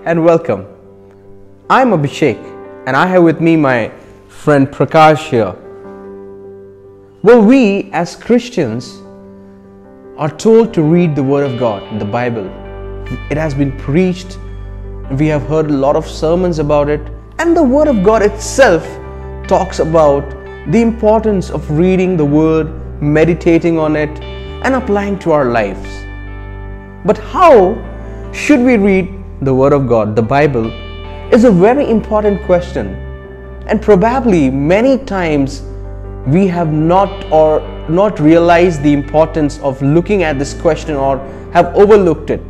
and welcome. I'm Abhishek and I have with me my friend Prakash here. Well, we as Christians are told to read the Word of God, the Bible. It has been preached, we have heard a lot of sermons about it, and the Word of God itself talks about the importance of reading the Word, meditating on it, and applying to our lives. But how should we read the Word of God, the Bible, is a very important question. And probably many times we have not realized the importance of looking at this question or have overlooked it.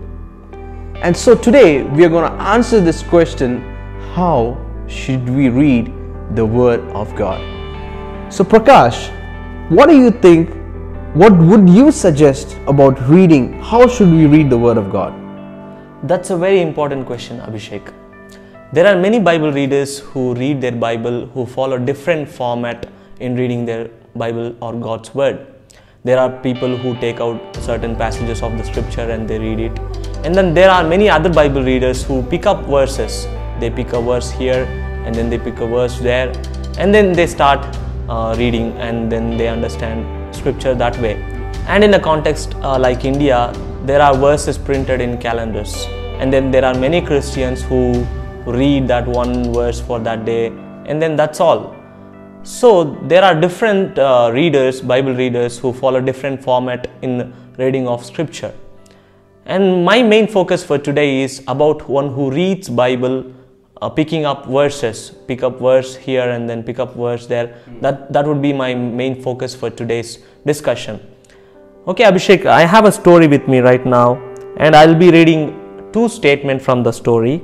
And so today we are going to answer this question: how should we read the Word of God? So Prakash, what do you think? What would you suggest about reading? How should we read the Word of God? That's a very important question, Abhishek. There are many Bible readers who read their Bible, who follow different format in reading their Bible or God's Word. There are people who take out certain passages of the scripture and they read it. And then there are many other Bible readers who pick up verses. They pick a verse here and then they pick a verse there, and then they start reading, and then they understand scripture that way. And in a context like India, there are verses printed in calendars, and then there are many Christians who read that one verse for that day, and then that's all. So there are different readers, Bible readers, who follow different format in reading of scripture. And my main focus for today is about one who reads Bible, picking up verses, pick up verse here and then pick up verse there. That would be my main focus for today's discussion. Okay, Abhishek, I have a story with me right now, and I'll be reading two statements from the story,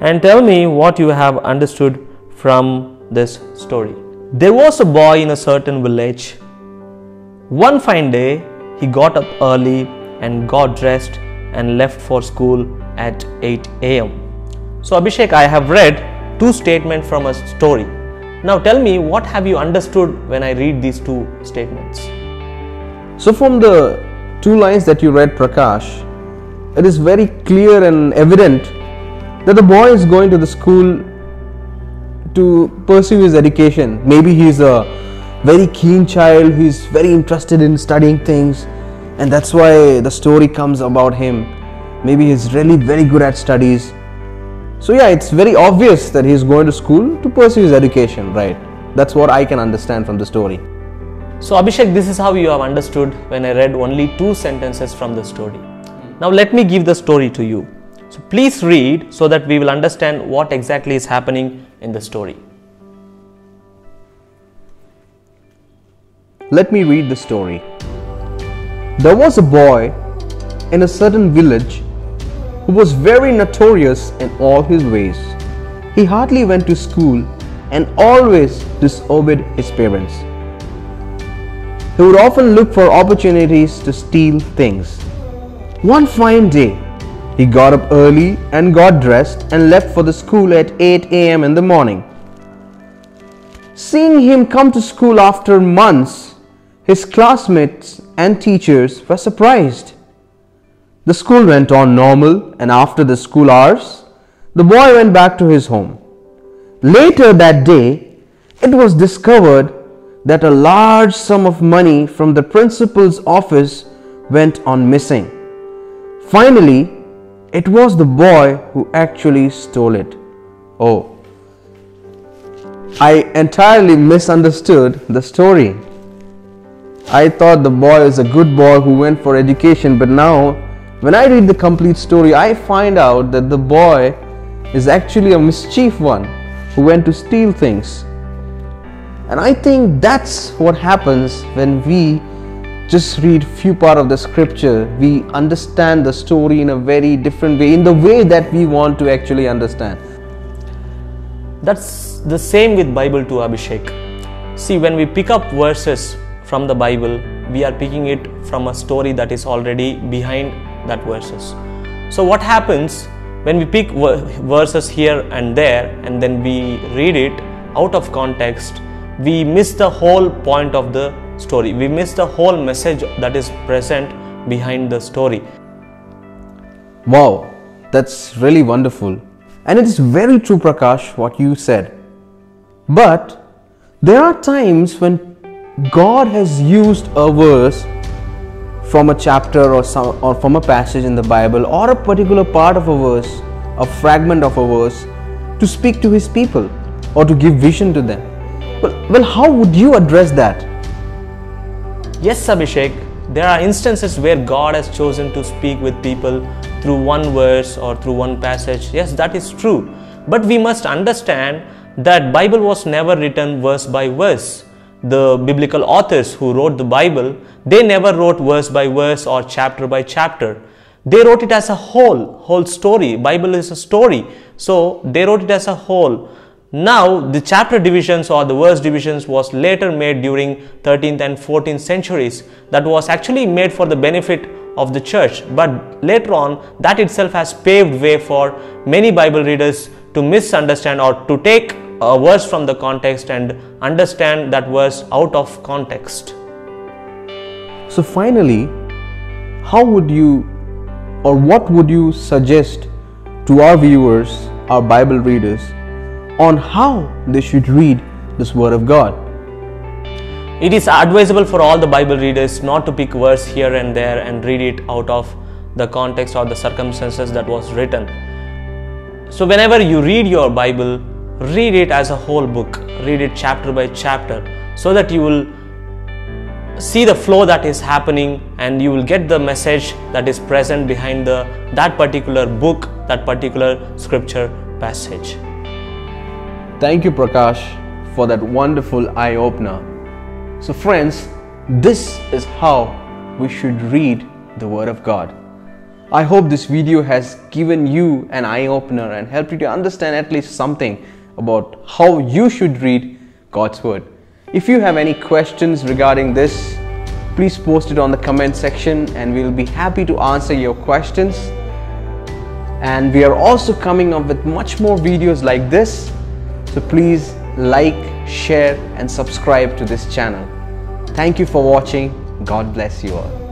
and tell me what you have understood from this story. There was a boy in a certain village. One fine day, he got up early and got dressed and left for school at 8 a.m. So Abhishek, I have read two statements from a story. Now tell me, what have you understood when I read these two statements? So from the two lines that you read, Prakash, it is very clear and evident that the boy is going to the school to pursue his education. Maybe he is a very keen child, he is very interested in studying things, and that's why the story comes about him. Maybe he is really very good at studies. So yeah, it's very obvious that he is going to school to pursue his education, right? That's what I can understand from the story. So Abhishek, this is how you have understood when I read only two sentences from the story. Now let me give the story to you. So please read so that we will understand what exactly is happening in the story. Let me read the story. There was a boy in a certain village who was very notorious in all his ways. He hardly went to school and always disobeyed his parents. He would often look for opportunities to steal things. One fine day, he got up early and got dressed and left for the school at 8 a.m. in the morning. Seeing him come to school after months, his classmates and teachers were surprised. The school went on normal, and after the school hours, the boy went back to his home. Later that day, it was discovered that a large sum of money from the principal's office went on missing. Finally, it was the boy who actually stole it. Oh, I entirely misunderstood the story. I thought the boy was a good boy who went for education, but now when I read the complete story, I find out that the boy is actually a mischief one who went to steal things. And I think that's what happens when we just read few part of the scripture. We understand the story in a very different way, in the way that we want to actually understand. That's the same with Bible too, Abhishek. See, when we pick up verses from the Bible, we are picking it from a story that is already behind that verses. So what happens when we pick verses here and there and then we read it out of context? We miss the whole point of the story. We miss the whole message that is present behind the story. Wow, that's really wonderful. And it is very true, Prakash, what you said. But there are times when God has used a verse from a chapter or from a passage in the Bible, or a particular part of a verse, a fragment of a verse, to speak to His people or to give vision to them. Well, how would you address that? Yes, Abhishek, there are instances where God has chosen to speak with people through one verse or through one passage. Yes, that is true. But we must understand that Bible was never written verse by verse. The biblical authors who wrote the Bible, they never wrote verse by verse or chapter by chapter. They wrote it as a whole story. Bible is a story. So they wrote it as a whole. Now the chapter divisions or the verse divisions was later made during 13th and 14th centuries. That was actually made for the benefit of the church. But later on, that itself has paved way for many Bible readers to misunderstand or to take a verse from the context and understand that verse out of context. So finally, how would you, or what would you suggest to our viewers, our Bible readers, on how they should read this Word of God? It is advisable for all the Bible readers not to pick verse here and there and read it out of the context or the circumstances that was written. So whenever you read your Bible, read it as a whole book. Read it chapter by chapter, so that you will see the flow that is happening and you will get the message that is present behind that particular book, that particular scripture passage. Thank you, Prakash, for that wonderful eye-opener. So friends, this is how we should read the Word of God. I hope this video has given you an eye-opener and helped you to understand at least something about how you should read God's Word. If you have any questions regarding this, please post it on the comment section and we'll be happy to answer your questions. And we are also coming up with much more videos like this. So please like, share and subscribe to this channel. Thank you for watching. God bless you all.